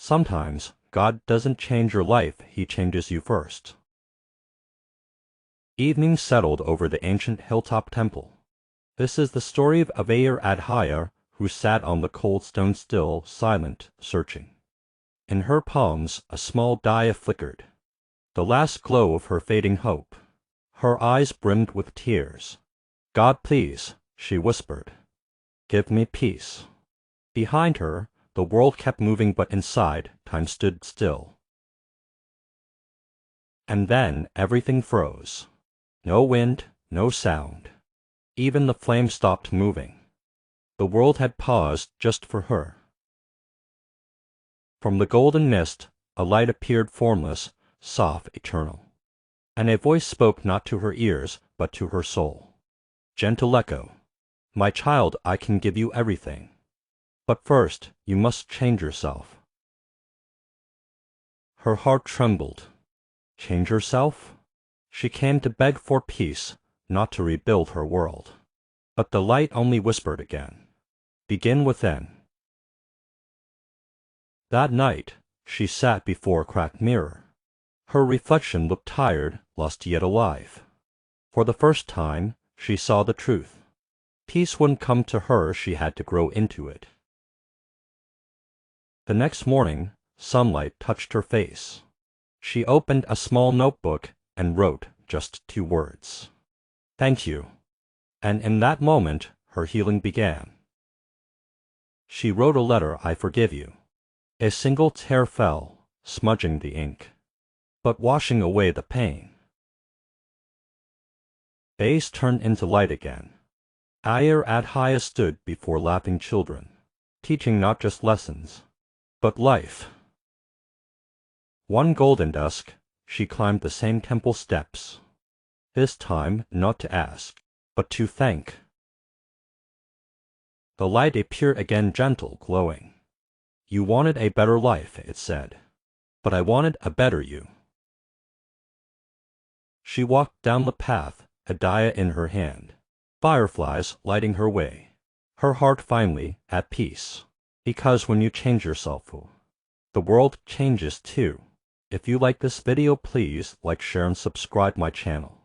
Sometimes God doesn't change your life, He changes you first. Evening settled over the ancient hilltop temple. This is the story of Aaradhya, who sat on the cold stone still, silent, searching. In her palms a small diya flickered, the last glow of her fading hope. Her eyes brimmed with tears. "God, please," she whispered, "give me peace." Behind her, the world kept moving, but inside, time stood still. And then everything froze. No wind, no sound. Even the flame stopped moving. The world had paused just for her. From the golden mist, a light appeared, formless, soft, eternal. And a voice spoke not to her ears, but to her soul. Gentle echo, "My child, I can give you everything. But first, you must change yourself." Her heart trembled. Change herself? She came to beg for peace, not to rebuild her world. But the light only whispered again, "Begin within." That night, she sat before a cracked mirror. Her reflection looked tired, lost yet alive. For the first time, she saw the truth. Peace wouldn't come to her, she had to grow into it. The next morning, sunlight touched her face. She opened a small notebook and wrote just 2 words. "Thank you." And in that moment, her healing began. She wrote a letter, "I forgive you." A single tear fell, smudging the ink, but washing away the pain. Days turned into light again. Aaradhya stood before laughing children, teaching not just lessons, but life. One golden dusk, she climbed the same temple steps, this time not to ask, but to thank. The light appeared again, gentle, glowing. "You wanted a better life," it said, "but I wanted a better you." She walked down the path, a diya in her hand, fireflies lighting her way, her heart finally at peace. Because when you change yourself, the world changes too. If you like this video, please like, share, and subscribe my channel.